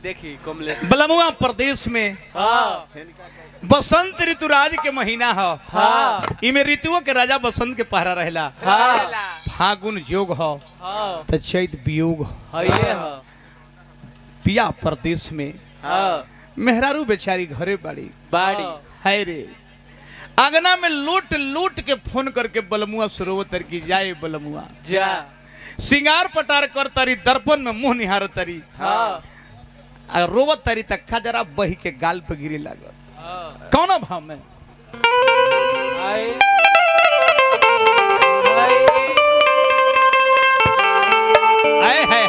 देखी कमलेश बलमुआ प्रदेश में बसंत ऋतु राज के महीना है। इमे ऋतुओं के राजा बसंत के पहरा रहेला। फागुन जोग हो तो चैत वियोग पिया प्रदेश में मेहरारू बेचारी घरे बाड़ी है रे। आंगना में लूट लूट के फोन करके बलमुआ सरोवर की जाए बलमुआ जा सिंगार पटार कर तारी दर्पण में मुंह निहार तारी रोवत तारी तक खजरा बही के गाल पे गिरे लागल। कौन भाव में आए है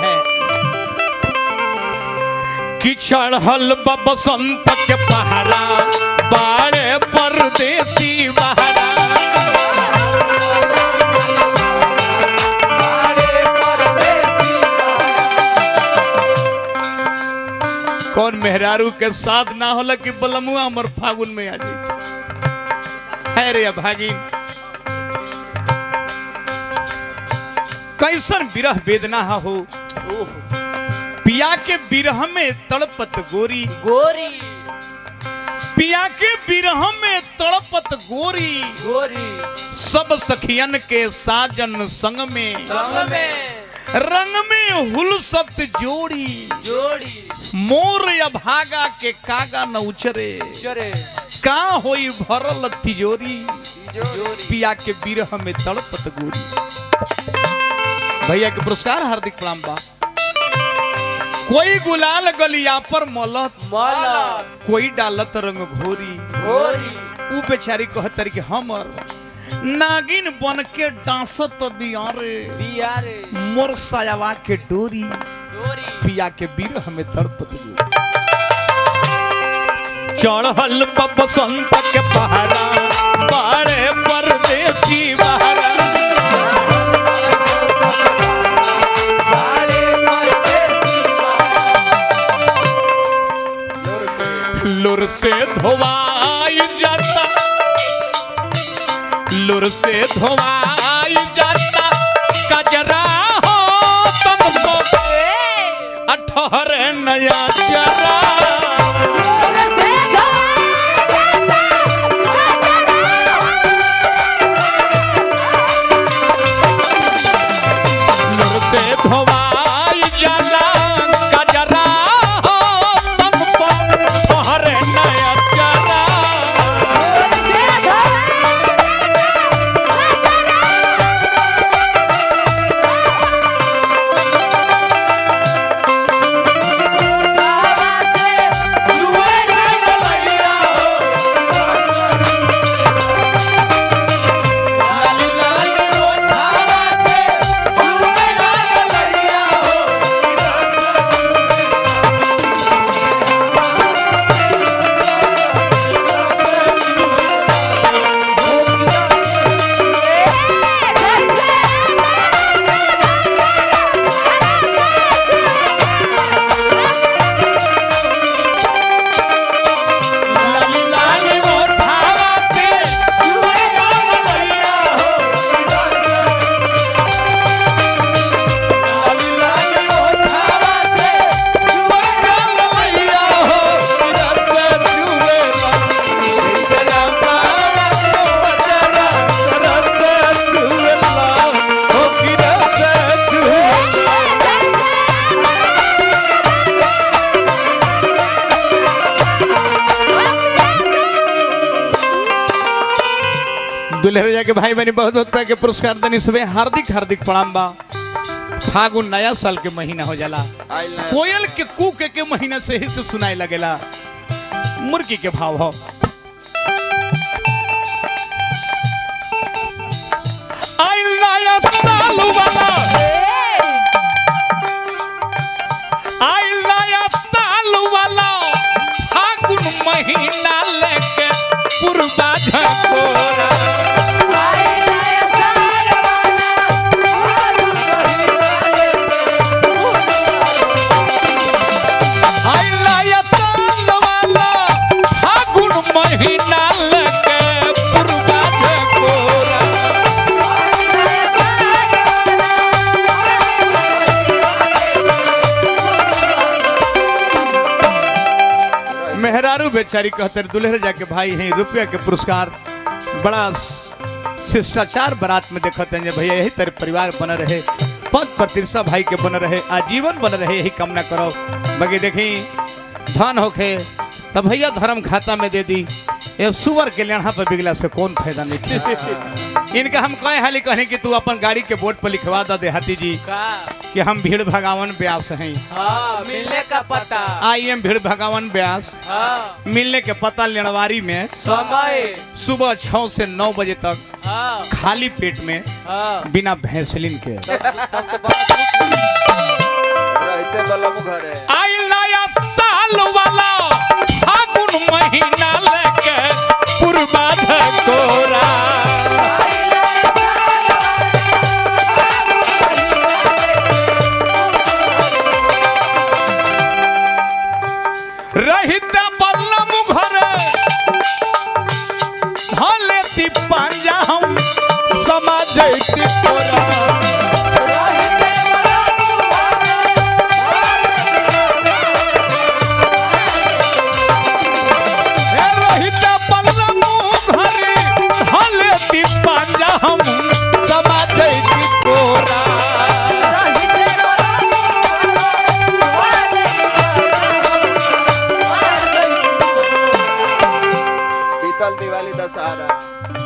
कि चढ़ल बसंत के पहरा बाड़े परदेसी बहरा। कौन मेहरारू के साथ ना होला कि बलमुआ हमर फागुन में आ जाए है रे भागी। कैसन विरह वेदना हो पिया के विरह में तड़पत गोरी गोरी पिया के विरह में तड़पत गोरी गोरी सब सखियन के साजन संग में रंग में हुलसत जोड़ी जोड़ी मोर या भागा के कागा न उचरे चरे का होई भरल तिजोरी पिया के विरह में तड़पत गोरी। भैया के पुरस्कार हार्दिक प्रणाम बा। कोई गुलाल गलिया पर मलत कोई डालत रंग घोरी ऊ बेचारी कहतर कि हमर नागिन बन के डांसत बियारे मोर सायावा के डोरी पिया के विरह में तड़पत चढ़ल बसंत के पहरा बाड़े परदेसी बहरा। लुर से धोवाई जाता लुर से धोवाई जाता कजरा हो तुमको अठहरे नया चरा। लुर से धोवाई जाला कजरा हो तुमको अठहरे नया चरा। दुल्हे भैया के भाई बहनी बहुत बहुत के पुरस्कार देनी सुबह हार्दिक हार्दिक प्रणाम बा। फागुन नया साल के महीना हो जाला कोयल के कूक के महीना से ही से सुनाई लगेला मुर्गी के भाव हो। आइल नया साल वाला आइल नया साल वाला फागुन महीना लेके पूर्वा झकोरा। मेहरारू बेचारी कहते दुल्हर जाके भाई है रुपया के पुरस्कार बड़ा शिष्टाचार बारात में देखते हैं भैया यही तरह परिवार बन रहे पद प्रतिष्ठा भाई के बन रहे आजीवन बन रहे यही कामना करो बाकी देखी धन होखे तब भैया धर्म खाता में दे दी ये सुअर के लेढ़ा पर बिगला से कौन फायदा नहीं इनका हम कहे हाली कहने कि तू अपन गाड़ी के बोर्ड पर लिखवा दा देहाती जी कि हम भीड़ भगावन व्यास हैं मिलने का पता आई एम भीड़ भगावन व्यास मिलने के पता लेनवारी में समय सुबह 6 से 9 बजे तक खाली पेट में बिना भैंसलिन के आई नया साल वाला फागुन महीना लेके पूर्वाध कोरा रहित बल्लम घर धलेती पांजा हम समाज कोरा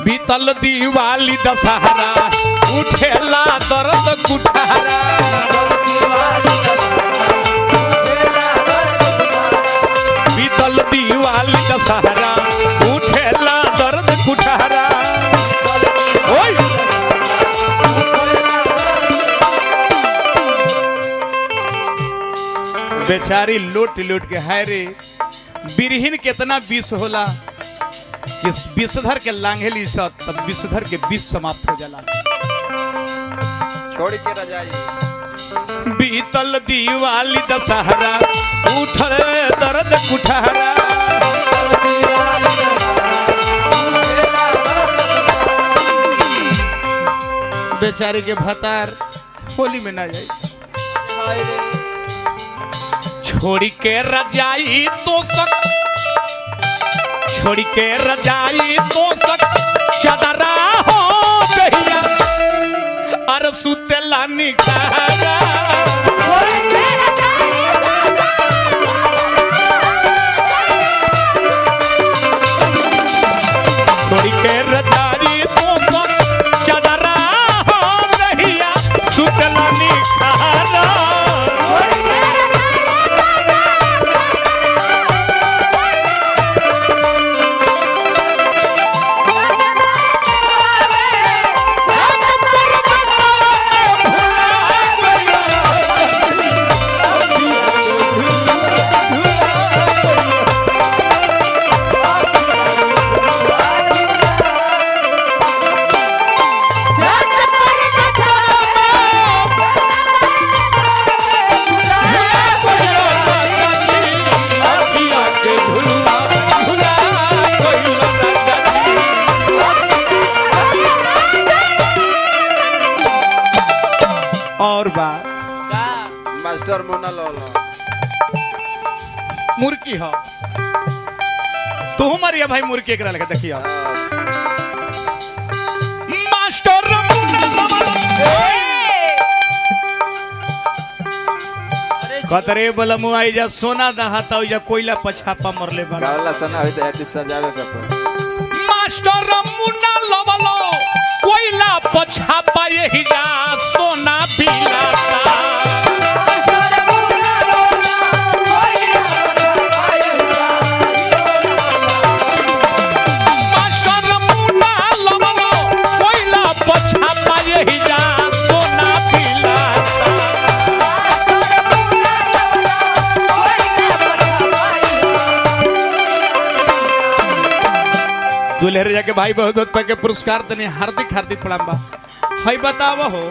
बीतल दिवाली दशहरा उठेला दर्द कुठारा बीतल दिवाली दशहरा उठेला दर्द कुठारा बेचारी लूट लूट के हाय रे बिरहिन कितना विष होला कि विषधर के लांघेली सत तब विषधर के विष समाप्त हो जाला छोड़ के रजाई बीतल दिवाली दशहरा उठल दर्द कुठारा बेचारी के भतार होली में ना जाए छोड़ी के रजाई तो सक छोड़ी के रजाई तो सक चदरा हो गया अर सुतेला निकारा छोड़ी के रजाई तो सक चदरा हो गया सुतेला निकारा और बात मास्टर मुन्ना लोला मुर्की हो तू मरिया भाई मुर्की एकरा लगे देखियो मास्टर कतरे बलमु आई जा सोना दहाता जा कोयला पछापा मरले बा गावला सना होई त सजावे के पर मास्टर मुन्ना लवलो कोयला पछापा यही जा सोना बिलाता दुल्हर जाके भाई बहुत बहुत के पुरस्कार तने हार्दिक हार्दिक प्रणाम बा भाई बताव हो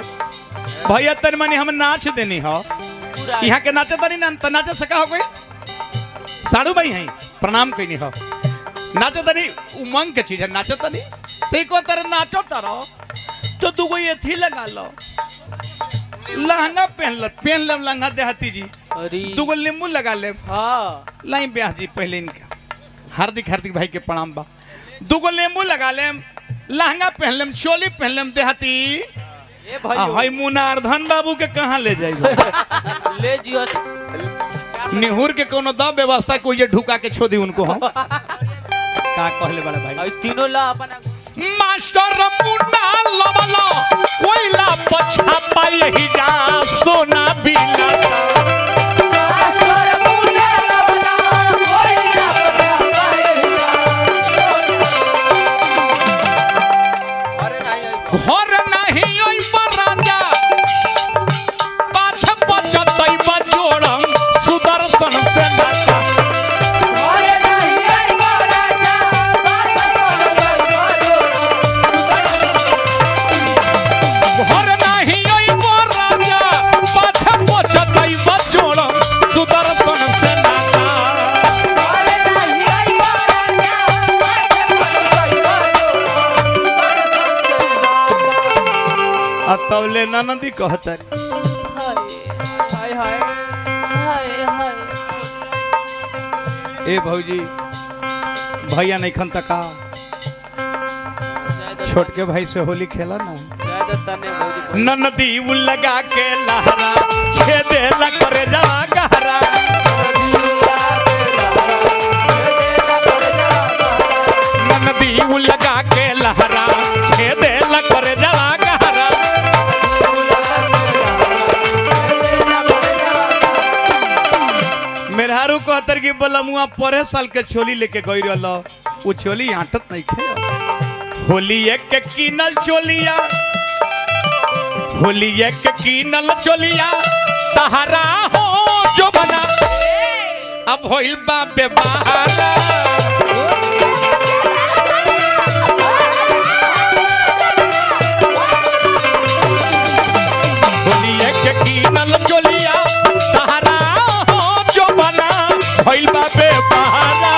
भैया तन मनी हम नाच देनी हो यहाँ के नाचे तनी ना त नाचे सका हो कोई साड़ू भाई हैं प्रणाम कइनी हो नाचो तनी उमंग के चीज है नाचो तनी देखो तर नाचो तारो तो तू कोई एथी लगा लो लहंगा पहन ले लहंगा देहाती जी अरे तू को नींबू लगा ले हां लाई ब्याह जी पहले इनका हार्दिक हार्दिक भाई के प्रणाम बा। दुगो लेमू लगा लेम, लहंगा पहन लेम, चोली पहन लेम देहाती। हाय मुनारधन बाबू के कहाँ ले जाइबो? ले जियो निहुर के कोनो द व्यवस्था को ये ढुका के छोड़ी उनको हम का कहले बड़ा भाई। आई तीनों ला अपन मास्टर मुन्ना लवला कोइला पछा पाए ही जा सोना बिना। घर नहीं ओइ पर राजा पाछ पचतई बजोड़म सुदर्शन से नाता। घर नहीं ओइ पर राजा पाछ पचतई बजोड़म सुदर्शन से नाता। तबले ननदी कहता हाय हाय हाय हाय। ए भौजी भैया नहीं खन तका छोटके भाई से होली खेला ना। ननदी उ लगा के लहरा छेदे ला करे जावा गहरा। ननदी उ लगा के लहरा छेदे ला करे जावा गहरा। मेहरारू कहतर की बलमुआ परे साल के चोली लेके गई रहल, वो चोली आटत नहीं खे। होली एक के कीनल चोलिया, होली एक के कीनल चोलिया तहरा हो जो बना अब होइल बा बेबहारा। होली एक के कीनल चोलिया तहरा हो जो बना होइल बा बेबहारा।